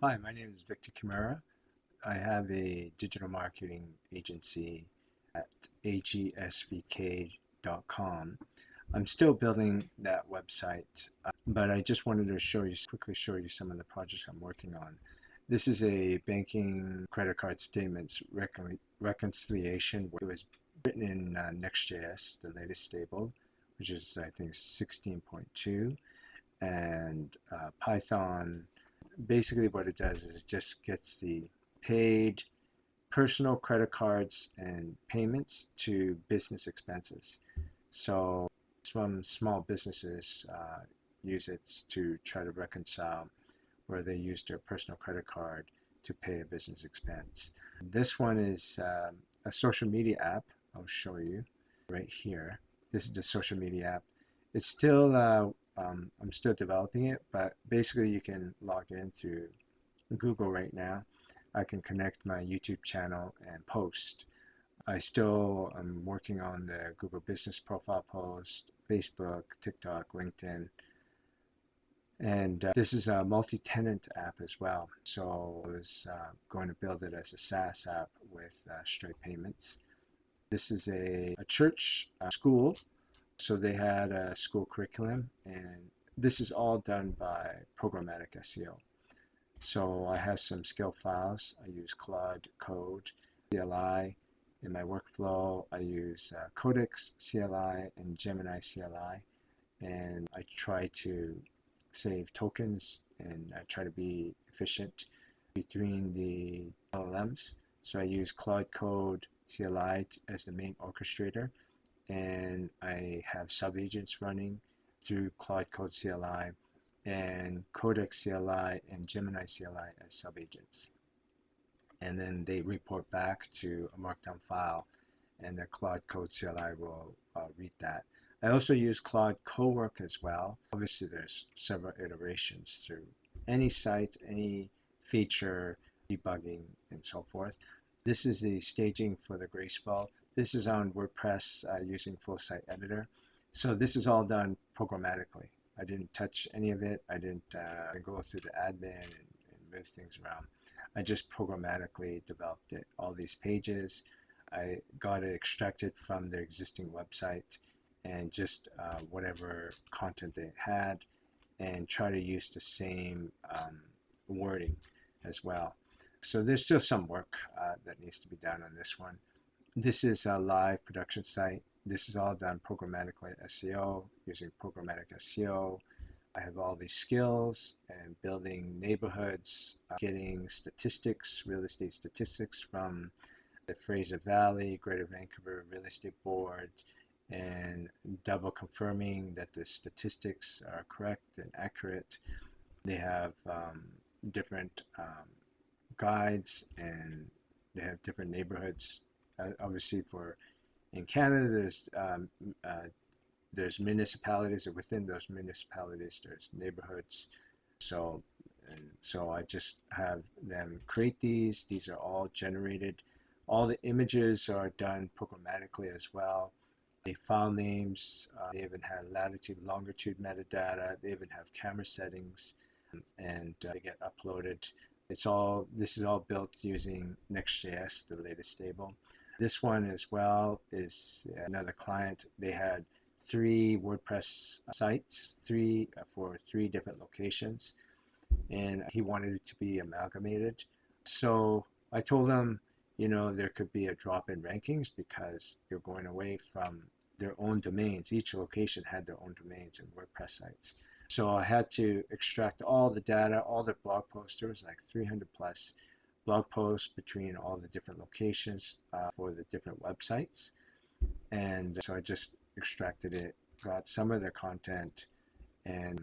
Hi, my name is Victor Kimura. I have a digital marketing agency at AGSVK.com. I'm still building that website, but I just wanted to quickly show you some of the projects I'm working on. This is a banking credit card statements reconciliation. It was written in Next.js, the latest stable, which is I think 16.2, and Python. Basically what it does is it just gets the paid personal credit cards and payments to business expenses. So some small businesses use it to try to reconcile where they use their personal credit card to pay a business expense. This one is a social media app. I'll show you right here. This is the social media app. It's still I'm still developing it, but basically you can log in through Google right now. I can connect my YouTube channel and post. I still am working on the Google Business Profile post, Facebook, TikTok, LinkedIn, and this is a multi-tenant app as well. So I was going to build it as a SaaS app with straight payments. This is a church school. So they had a school curriculum, and this is all done by Programmatic SEO. So I have some skill files. I use Claude Code, CLI. In my workflow, I use Codex CLI and Gemini CLI, and I try to save tokens and I try to be efficient between the LLMs. So I use Claude Code CLI as the main orchestrator, and I have sub-agents running through Claude Code CLI and Codex CLI and Gemini CLI as sub-agents. And then they report back to a markdown file, and the Claude Code CLI will read that. I also use Claude Cowork as well. Obviously, there's several iterations through any site, any feature, debugging, and so forth. This is the staging for the Graceful. This is on WordPress using Full Site Editor. So this is all done programmatically. I didn't touch any of it. I didn't go through the admin and move things around. I just programmatically developed it. All these pages, I got it extracted from their existing website and just whatever content they had, and try to use the same wording as well. So there's still some work that needs to be done on this one. This is a live production site. This is all done programmatically SEO, using Programmatic SEO. I have all these skills and building neighborhoods, getting statistics, real estate statistics from the Fraser Valley, Greater Vancouver Real Estate Board, and double confirming that the statistics are correct and accurate. They have different guides, and they have different neighborhoods. Obviously, in Canada, there's municipalities, and within those municipalities, there's neighborhoods. So I just have them create these. These are all generated. All the images are done programmatically as well. The file names, they even have latitude, longitude metadata. They even have camera settings, and they get uploaded. This is all built using Next.js, the latest stable. This one as well is another client. They had 3 WordPress sites, for 3 different locations, and he wanted it to be amalgamated. So I told him, there could be a drop in rankings because you're going away from their own domains. Each location had their own domains and WordPress sites. So I had to extract all the data, all the blog posts. There was like 300 plus blog posts between all the different locations for the different websites. And so I just extracted it, got some of their content, and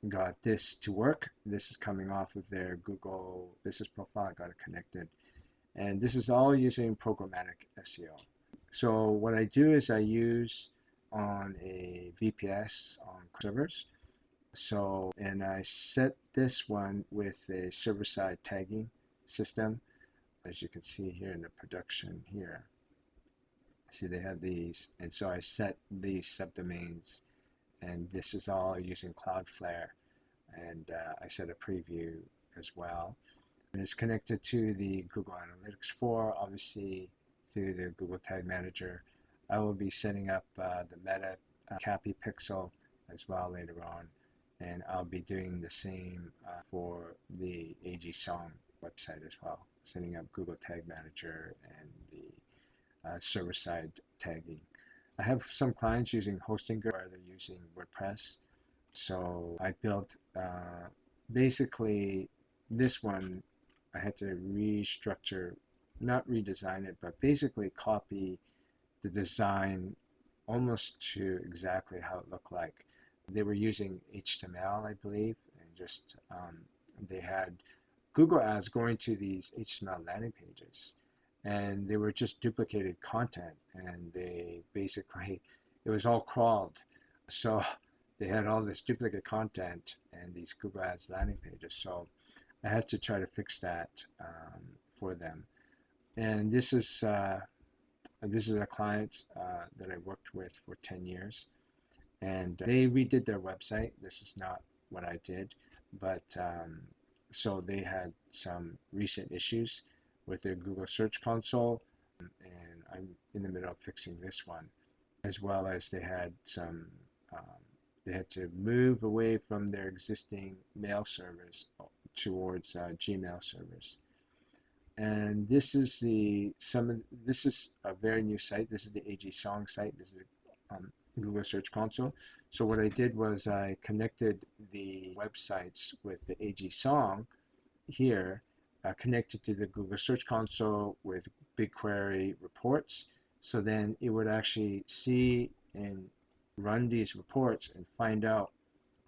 got this to work. This is coming off of their Google Business Profile. I got it connected. And this is all using Programmatic SEO. So what I do is I use on a VPS on servers. And I set this one with a server-side tagging system, as you can see here in the production here. See, they have these, and so I set these subdomains, and this is all using Cloudflare, and I set a preview as well. And it's connected to the Google Analytics 4, obviously through the Google Tag Manager. I will be setting up the Meta Cappy Pixel as well later on, and I'll be doing the same for the AG Song website as well, setting up Google Tag Manager and the server-side tagging. I have some clients using hosting where they're using WordPress, so I built basically this one. I had to restructure, not redesign it, but basically copy the design almost to exactly how it looked like. They were using HTML, I believe, and just they had Google Ads going to these HTML landing pages, and they were just duplicated content, and they basically, it was all crawled. So they had all this duplicate content and these Google Ads landing pages. So I had to try to fix that for them. And this is a client that I worked with for 10 years, and they redid their website. This is not what I did, but so they had some recent issues with their Google Search Console, and I'm in the middle of fixing this one, as well as they had some they had to move away from their existing mail servers towards Gmail servers. And this is this is a very new site. This is the AG Song site. This is Google Search Console. So what I did was I connected the websites with the AG Song here, connected to the Google Search Console with BigQuery reports. So then it would actually see and run these reports and find out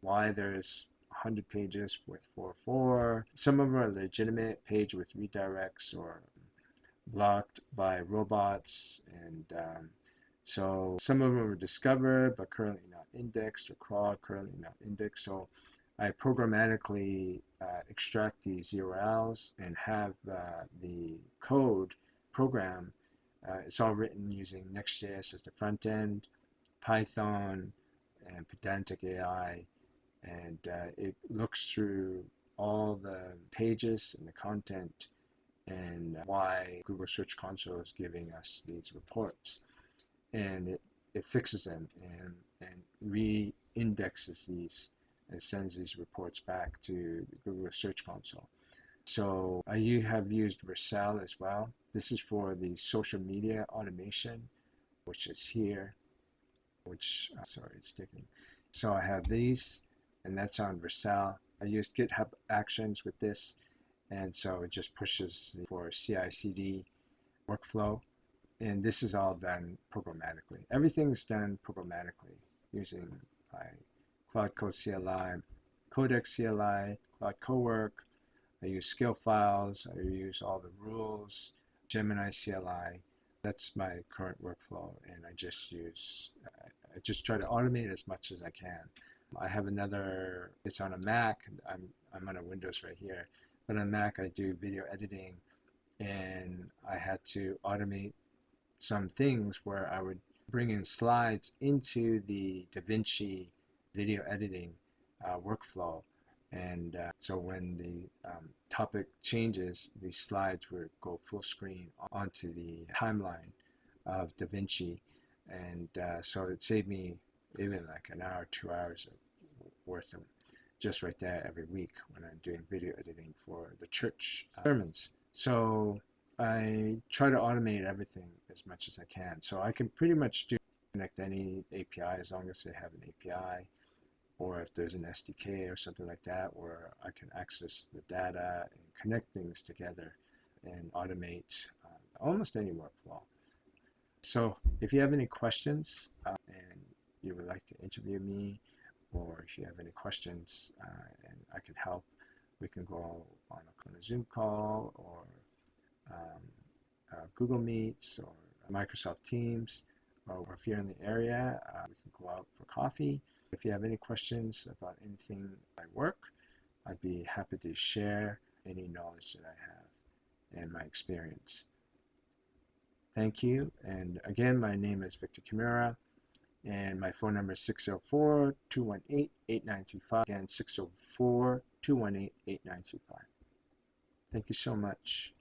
why there's 100 pages with 404. Some of them are legitimate page with redirects or blocked by robots, and so some of them were discovered but currently not indexed, or crawled, currently not indexed. So I programmatically extract these URLs and have the code program. It's all written using Next.js as the front end, Python, and Pedantic AI, and it looks through all the pages and the content and why Google Search Console is giving us these reports, and it fixes them and re-indexes these and sends these reports back to the Google Search Console. So I have used Vercel as well. This is for the social media automation, which is here, which, sorry, it's taking. So I have these, and that's on Vercel. I used GitHub Actions with this, and so it just pushes for CI/CD workflow. And this is all done programmatically. Everything's done programmatically using Cloud Code CLI, Codex CLI, Cloud Cowork. I use skill files. I use all the rules, Gemini CLI. That's my current workflow, and I just try to automate as much as I can. I have another, it's on a Mac. I'm on a Windows right here, but on Mac I do video editing, and I had to automate some things where I would bring in slides into the DaVinci video editing workflow, and so when the topic changes, these slides would go full screen onto the timeline of DaVinci, and so it saved me even like an hour, 2 hours worth of just right there every week when I'm doing video editing for the church sermons. So I try to automate everything as much as I can. So I can pretty much connect any API as long as they have an API, or if there's an SDK or something like that where I can access the data and connect things together and automate almost any workflow. So if you have any questions and you would like to interview me, or if you have any questions and I can help, we can go on a Zoom call or Google Meets or Microsoft Teams, or if you're in the area, we can go out for coffee. If you have any questions about anything I work, I'd be happy to share any knowledge that I have and my experience. Thank you. And again, my name is Victor Kimura, and my phone number is 604-218-8935. Again, 604-218-8935. Thank you so much.